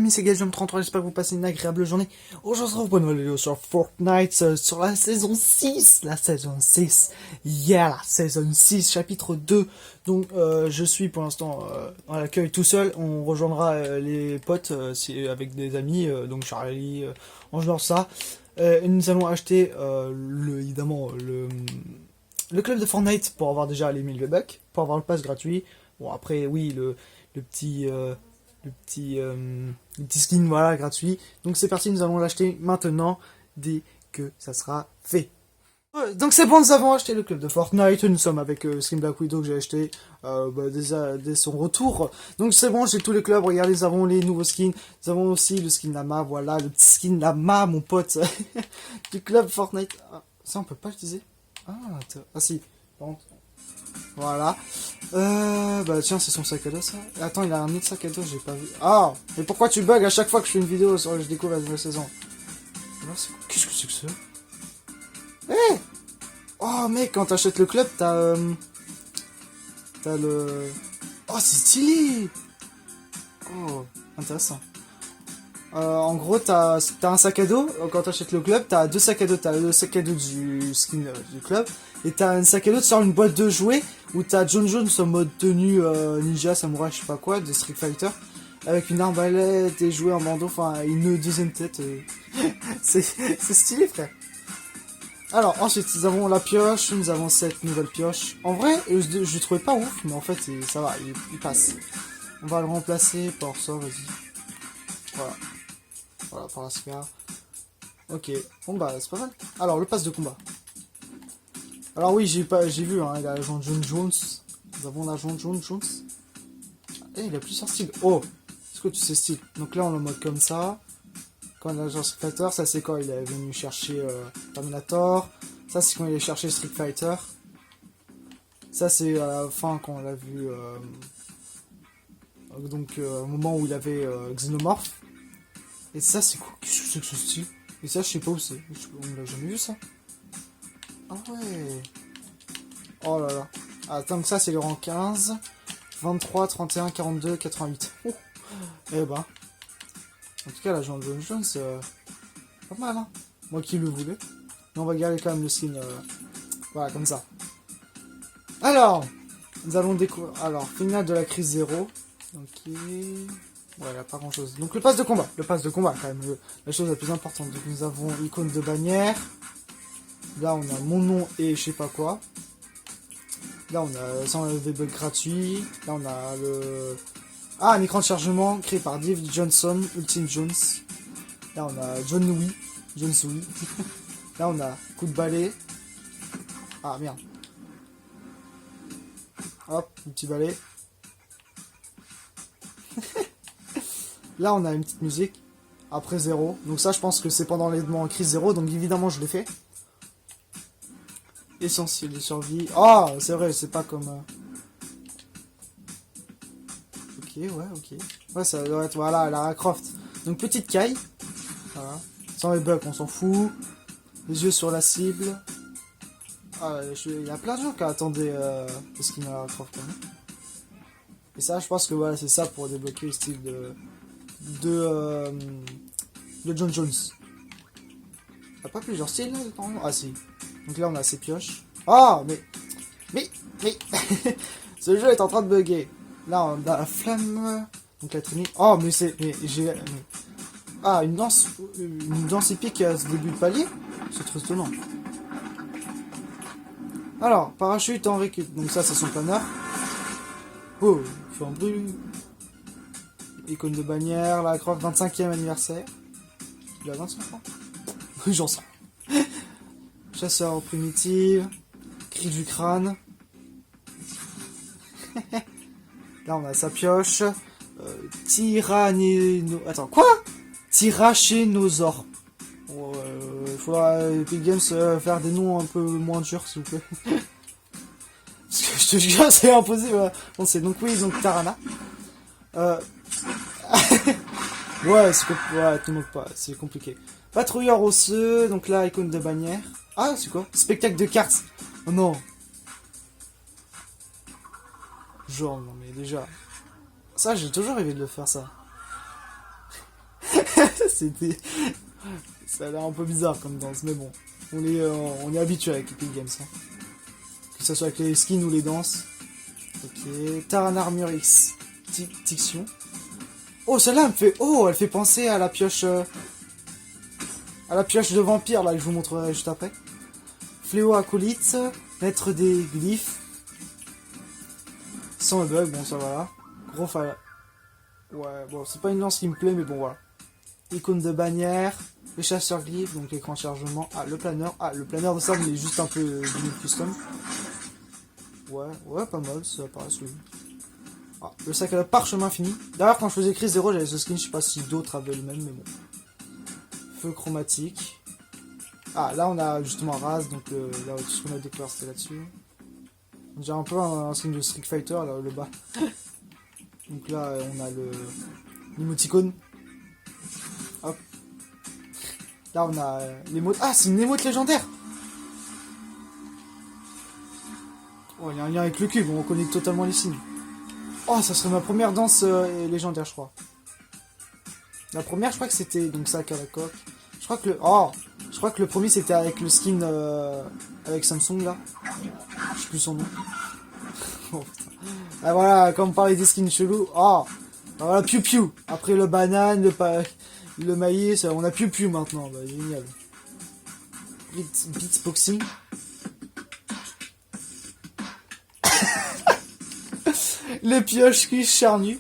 amis, c'est Galgium33, j'espère que vous passez une agréable journée. Aujourd'hui, on se retrouve pour une nouvelle vidéo sur Fortnite, sur la saison 6. La saison 6. Yeah, la saison 6, chapitre 2. Donc, je suis pour l'instant à l'accueil tout seul. On rejoindra les potes avec des amis, donc Charlie, Ange ça. Et nous allons acheter, évidemment, le club de Fortnite pour avoir déjà les 1000 V-Bucks, pour avoir le pass gratuit. Bon, après, oui, le petit... le petit skin, voilà, gratuit. Donc c'est parti, nous allons l'acheter maintenant, dès que ça sera fait. Donc c'est bon, nous avons acheté le club de Fortnite, nous sommes avec Skin Black Widow que j'ai acheté dès son retour. Donc c'est bon, j'ai tous les clubs, regardez, nous avons les nouveaux skins, nous avons aussi le skin Lama, voilà, le petit skin Lama, mon pote, du club Fortnite. Ah, ça on peut pas l'utiliser. Ah si, par contre, voilà. Bah tiens, c'est son sac à dos ça. Attends, il a un autre sac à dos, j'ai pas vu. Ah, mais pourquoi tu bugs à chaque fois que je fais une vidéo sur je découvre la nouvelle saison? Qu'est-ce que c'est que ça? Eh Oh mec, quand t'achètes le club, t'as le... Oh, c'est stylé. Oh, intéressant. En gros, t'as un sac à dos. Quand t'achètes le club, t'as deux sacs à dos. T'as le sac à dos du skin du club. Et t'as un sac à dos sur une boîte de jouets où t'as John Jones en mode tenue ninja, samouraï, je sais pas quoi, de Street Fighter. Avec une arbalète, des jouets en bandeau, enfin une deuxième tête. C'est stylé, frère. Alors, ensuite, nous avons la pioche. Nous avons cette nouvelle pioche. En vrai, je trouvais pas ouf, mais en fait, ça va, il passe. On va le remplacer par ça, vas-y. Voilà. Voilà, par la cigare. Ok, bon bah c'est pas mal. Alors, le pass de combat. Alors oui, j'ai vu, hein, il a l'agent John Jones. Nous avons l'agent John Jones. Eh, il a plusieurs styles. Oh, est-ce que tu sais style? Donc là, on le mode comme ça. Quand l'agent Street Fighter, ça c'est quand il est venu chercher Terminator. Ça c'est quand il est cherché Street Fighter. Ça c'est à la fin quand on l'a vu. Donc au moment où il avait Xenomorph. Et ça c'est quoi? Qu'est-ce que c'est que ce style? Et ça je sais pas où c'est. On l'a jamais vu ça. Ah ouais. Oh là là. Attends, donc ça c'est le rang 15. 23, 31, 42, 88. Oh. Eh ben. En tout cas, la John Jones, pas mal, hein. Moi qui le voulais. Mais on va garder quand même le skin. Voilà, comme ça. Alors, nous allons découvrir. Alors, finale de la crise 0. Ok. Ouais, il n'y a pas grand chose. Donc, le pass de combat. Le pass de combat, quand même. La chose la plus importante. Donc, nous avons l'icône de bannière. Là, on a mon nom et je sais pas quoi. Là, on a 100 V-Bucks gratuits. Là, on a le... Ah, un écran de chargement créé par Dave Johnson, Ultimate Jones. Là, on a John Louis. Là, on a coup de balai. Ah, merde. Hop, un petit balai. Là, on a une petite musique. Après 0. Donc ça, je pense que c'est pendant l'événement en crise 0. Donc évidemment, je l'ai fait. Essentiel de survie. Ah, c'est vrai, c'est pas comme... Ok, ouais, ok. Ouais, ça doit être, voilà, Lara Croft. Donc petite caille. Voilà. Sans les bugs, on s'en fout. Les yeux sur la cible. Ah, il y a plein de gens qui attendaient le skin à Lara Croft quand même. Et ça, je pense que voilà, c'est ça pour débloquer le style de John Jones. Il n'y a pas plusieurs styles là dedans? Ah si. Donc là, on a ces pioches. Ah, mais, ce jeu est en train de bugger. Là, on a la flamme. Donc la trinité. Oh, mais c'est, ah, une danse épique à ce début de palier. C'est trop étonnant. Alors, parachute en récup. Donc ça, c'est son planeur. Oh, fait un bruit. Icône de bannière, la Croft 25e anniversaire. Il a 25 ans. Oui, j'en sens. Chasseur en primitive. Cri du crâne. Là, on a sa pioche. Attends, quoi? Tyrannosaure. Il faudra Epic Games faire des noms un peu moins durs, s'il vous plaît. Parce que je te jure, c'est impossible. Bon, c'est donc oui, donc Tarana. Ouais, te moque pas, c'est compliqué. Patrouilleur osseux, donc là, icône de bannière. Ah, c'est quoi? Spectacle de cartes. Oh non. Genre, non mais déjà. Ça, j'ai toujours rêvé de le faire, ça. C'était... Ça a l'air un peu bizarre comme danse, mais bon. On est habitué avec Epic Games. Hein. Que ce soit avec les skins ou les danses. Ok. Taran Armure X. Tiction. Oh, celle-là, elle me fait... Oh, elle fait penser à la pioche... à la pioche de vampire, là, que je vous montrerai juste après. Fléau Acolyte. Maître des glyphes. Sans bug, bon, ça va là. Gros fa... Ouais, bon, c'est pas une lance qui me plaît, mais bon, voilà. Icône de bannière. Les chasseurs glyphes, donc écran de chargement. Ah, le planeur. Ah, le planeur de sable, il est juste un peu du custom. Ouais, pas mal, ça paraît solide. Ah, le sac à la parchemin fini. D'ailleurs, quand je faisais Crise 0, j'avais ce skin, je sais pas si d'autres avaient le même, mais bon. Feu chromatique. Ah, là, on a justement Raz, donc là, tout ce qu'on a découvert, c'était là-dessus. On dirait un peu un skin de Street Fighter, là, le bas. Donc là, on a l'emoticône. Hop. Là, on a l'émote. Ah, c'est une émote légendaire! Oh, il y a un lien avec le cube, on reconnaît totalement les signes. Oh, ça serait ma première danse légendaire, je crois. La première, je crois que c'était donc sac à la coque. Je crois que le premier c'était avec le skin avec Samsung là. Je sais plus son nom. Oh, putain. Ah voilà, quand on parlait des skins chelous. Oh, bah, voilà, Piu Piu. Après le banane, le maïs, on a Piu Piu maintenant. Bah, génial. Beatboxing. Les pioches cuisses charnues.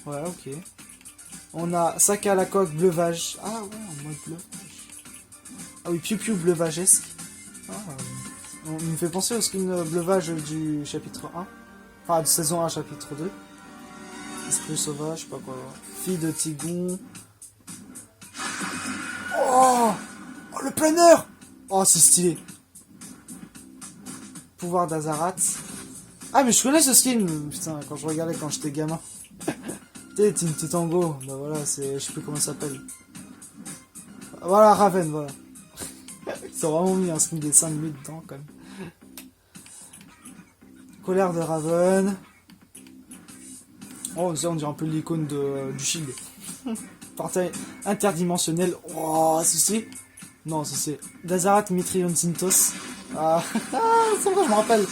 Ouais, ok. On a sac à la coque bleuvage. Ah ouais, en mode bleuvage. Ah oui, Piu Piu bleuvagesque. Ah, on me fait penser au skin bleuvage du chapitre 1. Enfin, de saison 1, chapitre 2. Esprit sauvage, je sais pas quoi. Fille de Tigon. Oh, oh le planeur. Oh, c'est stylé. Pouvoir d'Azarat. Ah, mais je connais ce skin. Putain, quand je regardais quand j'étais gamin. T'es Team Tango. Bah voilà, je sais plus comment ça s'appelle. Voilà, Raven, voilà. Ils ont vraiment mis un skin des 5 minutes dedans, quand même. Colère de Raven. Oh, ça, on dirait un peu l'icône du shield. Portail interdimensionnel. Oh, c'est. Non, c'est. Dazarat Mitrion Sintos. Ah, c'est vrai, je me rappelle.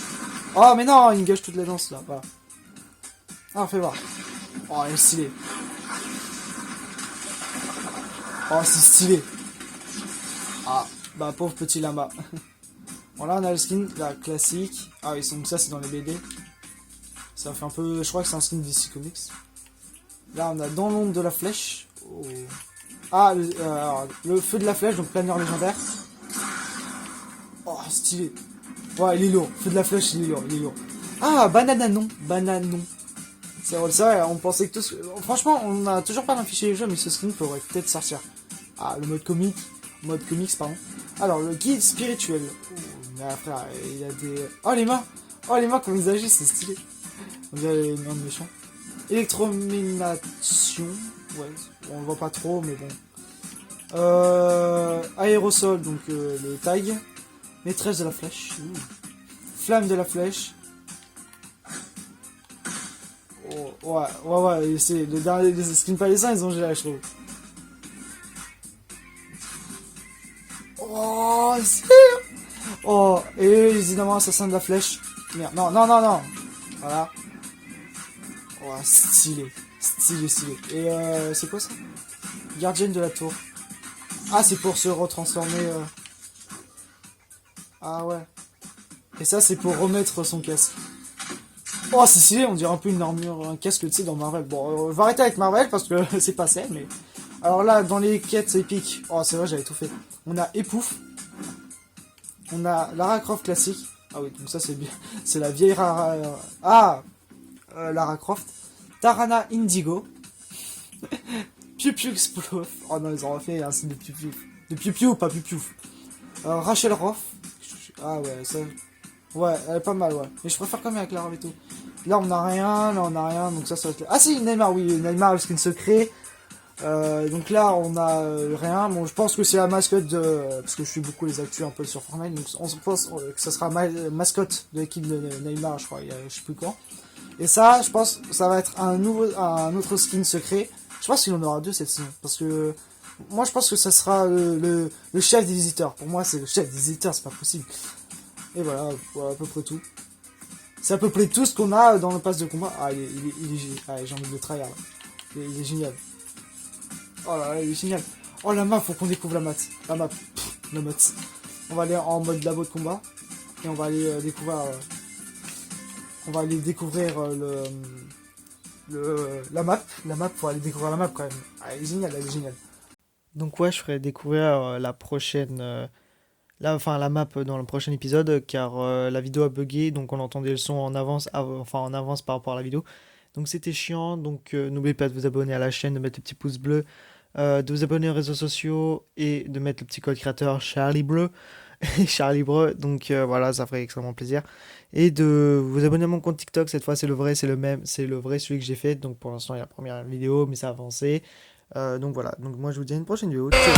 Oh, mais non, il me gâche toutes les danses là. Voilà. Ah, fais voir. Oh, elle est stylée. Oh, c'est stylé. Ah, bah, pauvre petit lama. Bon, là, on a le skin, la classique. Ah, oui, donc ça, c'est dans les BD. Ça fait un peu. Je crois que c'est un skin DC Comics. Là, on a dans l'ombre de la flèche. Oh. Ah, le feu de la flèche, donc planeur légendaire. Oh, stylé. Ouais, il est lourd. Feu de la flèche, il est lourd. Ah, Banananon. C'est vrai, on pensait que tout. Franchement, on n'a toujours pas d'affiché les jeux, mais ce skin pourrait peut-être sortir. Ah, le mode comics, pardon. Alors, le guide spirituel. Oh, mais frère, il y a des. Oh, les mains, comme ils agissent, c'est stylé. On dirait les mains de méchants. Électroménation. Ouais, on le voit pas trop, mais bon. Aérosol, donc les tags. Maîtresse de la flèche. Flamme de la flèche. Oh, ouais, c'est les derniers les skins palestins, ils ont géré, je trouve. Oh, c'est... Oh, et évidemment, assassin de la flèche. Merde, non. Voilà. Oh, stylé. Et c'est quoi ça? Gardienne de la tour. Ah, c'est pour se retransformer. Ah ouais. Et ça, c'est pour remettre son casque. Oh, c'est stylé, on dirait un peu une armure, un casque, tu sais, dans Marvel. Bon, on va arrêter avec Marvel parce que c'est passé, mais... Alors là, dans les quêtes épiques... Oh, c'est vrai, j'avais tout fait. On a Épouf. On a Lara Croft classique. Ah oui, donc ça, c'est bien. C'est la vieille Lara Croft. Tarana Indigo. Piu Piu Explode. Oh non, ils ont refait un signe de Piu Piu. De Piu Piu, pas Piu Piu. Rachel Roth. Ah ouais, ça... Ouais, elle est pas mal, ouais. Mais je préfère quand même avec la robe et tout. Là, on a rien, donc ça va être... Ah si, Neymar, oui, Neymar, le skin secret. Donc là, on a rien. Bon, je pense que c'est la mascotte de... Parce que je suis beaucoup les actus un peu sur Fortnite, donc on se pense que ça sera mascotte de l'équipe de Neymar, je crois, je sais plus quand. Et ça, je pense, ça va être un autre skin secret. Je pense qu'il y en aura 2 cette saison. Parce que moi, je pense que ça sera le chef des visiteurs. Pour moi, c'est le chef des visiteurs, c'est pas possible. Et voilà, à peu près tout. C'est à peu près tout ce qu'on a dans le pass de combat. Ah, j'ai envie de le trahir là. Il est génial. Oh là là, il est génial. Oh la map, faut qu'on découvre la map. La map. La map. On va aller en mode labo de combat. Et on va aller découvrir. On va aller découvrir la map. La map, pour aller découvrir la map quand même. Ah, elle est géniale, elle est géniale. Donc ouais, je ferai découvrir la prochaine. La map dans le prochain épisode, car la vidéo a bugué, donc on entendait le son en avance, en avance par rapport à la vidéo. Donc c'était chiant, donc n'oubliez pas de vous abonner à la chaîne, de mettre le petit pouce bleu, de vous abonner aux réseaux sociaux et de mettre le petit code créateur Charlie Bleu. Charlie Bleu, donc voilà, ça ferait extrêmement plaisir. Et de vous abonner à mon compte TikTok, cette fois c'est le vrai, c'est le même, c'est le vrai celui que j'ai fait. Donc pour l'instant il y a la première vidéo, mais ça a avancé. Donc voilà, donc moi je vous dis à une prochaine vidéo. Ciao.